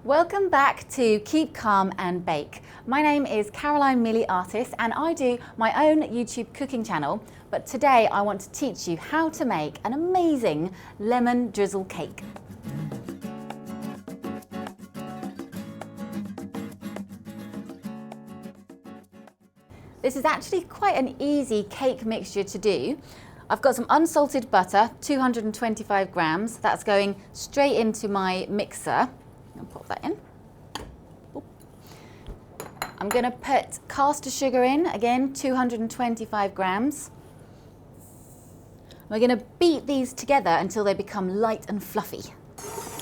Welcome back to Keep Calm and Bake. My name is Caroline Mealy Artist and I do my own YouTube cooking channel, but today I want to teach you how to make an amazing lemon drizzle cake. This is actually quite an easy cake mixture to do. I've got some unsalted butter, 225 grams. That's going straight into my mixer. I'll pop that in. I'm going to put caster sugar in, again 225 grams. We're going to beat these together until they become light and fluffy.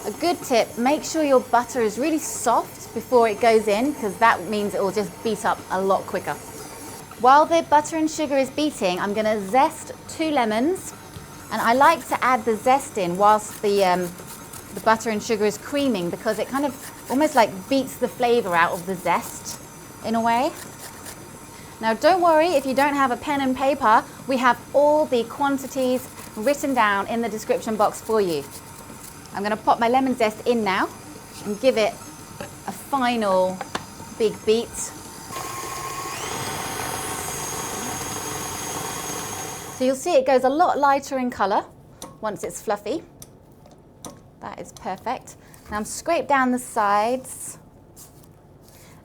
A good tip, make sure your butter is really soft before it goes in, because that means it will just beat up a lot quicker. While the butter and sugar is beating, I'm going to zest 2 lemons, and I like to add the zest in whilst the butter and sugar is creaming, because it kind of almost like beats the flavour out of the zest in a way. Now don't worry if you don't have a pen and paper, we have all the quantities written down in the description box for you. I'm going to pop my lemon zest in now and give it a final big beat. So you'll see it goes a lot lighter in colour once it's fluffy. That is perfect. Now I'm scrape down the sides.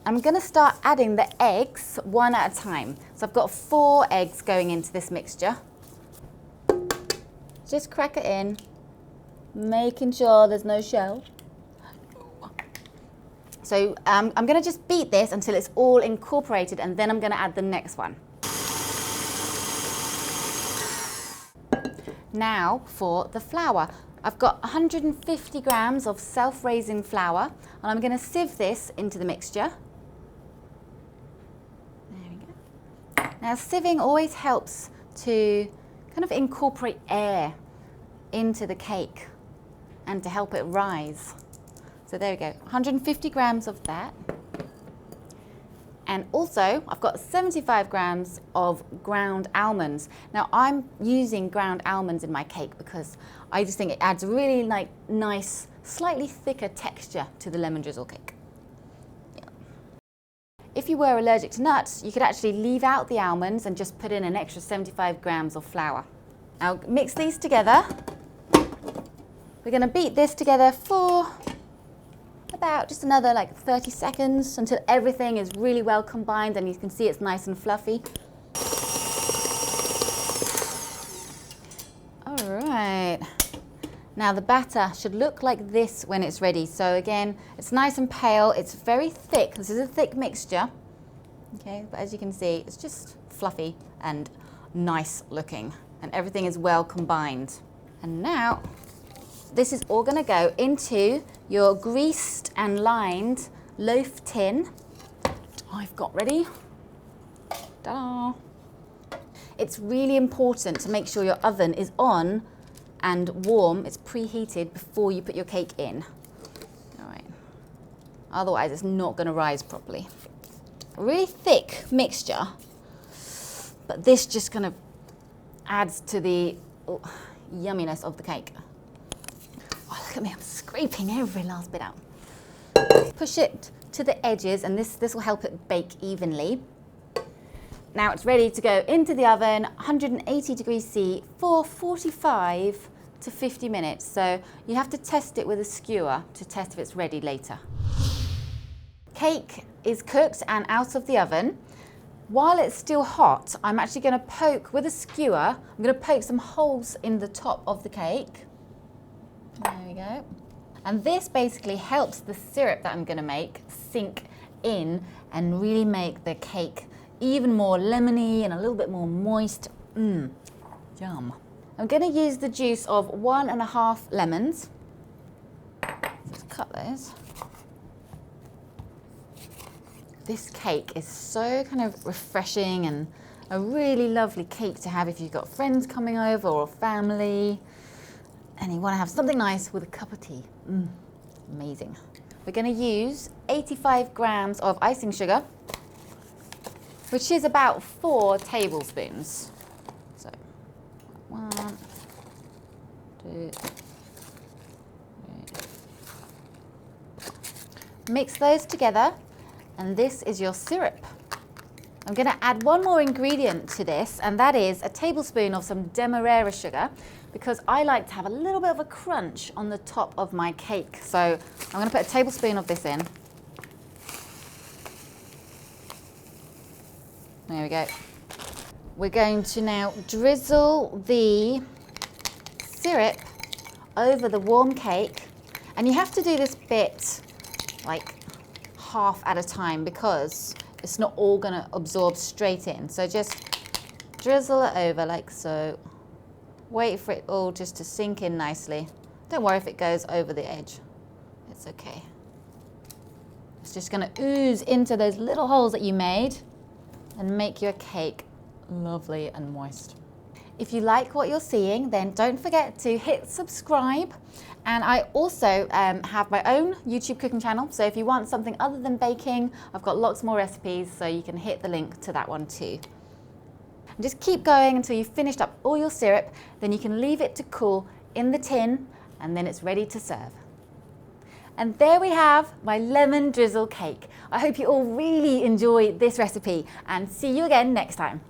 I'm going to start adding the eggs one at a time. So I've got 4 eggs going into this mixture. Just crack it in, making sure there's no shell. So I'm going to just beat this until it's all incorporated, and then I'm going to add the next one. Now for the flour. I've got 150 grams of self-raising flour, and I'm going to sieve this into the mixture. There we go. Now sieving always helps to kind of incorporate air into the cake and to help it rise. So there we go, 150 grams of that. And also, I've got 75 grams of ground almonds. Now, I'm using ground almonds in my cake because I just think it adds a really nice, slightly thicker texture to the lemon drizzle cake. Yeah. If you were allergic to nuts, you could actually leave out the almonds and just put in an extra 75 grams of flour. Now, mix these together. We're going to beat this together for about just another 30 seconds until everything is really well combined and you can see it's nice and fluffy. All right. Now the batter should look like this when it's ready. So again, it's nice and pale. It's very thick. This is a thick mixture. Okay, but as you can see, it's just fluffy and nice looking, and everything is well combined. And now, this is all going to go into your greased and lined loaf tin I've got ready. Ta-da! It's really important to make sure your oven is on and warm. It's preheated before you put your cake in. All right. Otherwise, it's not going to rise properly. A really thick mixture, but this just kind of adds to the yumminess of the cake. Look at me, I'm scraping every last bit out. Push it to the edges, and this will help it bake evenly. Now it's ready to go into the oven, 180 degrees C for 45 to 50 minutes. So you have to test it with a skewer to test if it's ready later. Cake is cooked and out of the oven. While it's still hot, I'm actually going to poke with a skewer. I'm going to poke some holes in the top of the cake. There we go. And this basically helps the syrup that I'm going to make sink in and really make the cake even more lemony and a little bit more moist. Yum. I'm going to use the juice of 1.5 lemons. Just cut those. This cake is so kind of refreshing and a really lovely cake to have if you've got friends coming over or family and you want to have something nice with a cup of tea. Amazing. We're going to use 85 grams of icing sugar, which is about 4 tablespoons. So 1, 2, 3. Mix those together, and this is your syrup. I'm going to add one more ingredient to this, and that is a tablespoon of some demerara sugar, because I like to have a little bit of a crunch on the top of my cake. So I'm going to put a tablespoon of this in. There we go. We're going to now drizzle the syrup over the warm cake, and you have to do this bit like half at a time because it's not all going to absorb straight in. So just drizzle it over like so. Wait for it all just to sink in nicely. Don't worry if it goes over the edge. It's okay. It's just going to ooze into those little holes that you made and make your cake lovely and moist. If you like what you're seeing, then don't forget to hit subscribe. And I also have my own YouTube cooking channel. So if you want something other than baking, I've got lots more recipes, so you can hit the link to that one too. And just keep going until you've finished up all your syrup. Then you can leave it to cool in the tin, and then it's ready to serve. And there we have my lemon drizzle cake. I hope you all really enjoy this recipe, and see you again next time.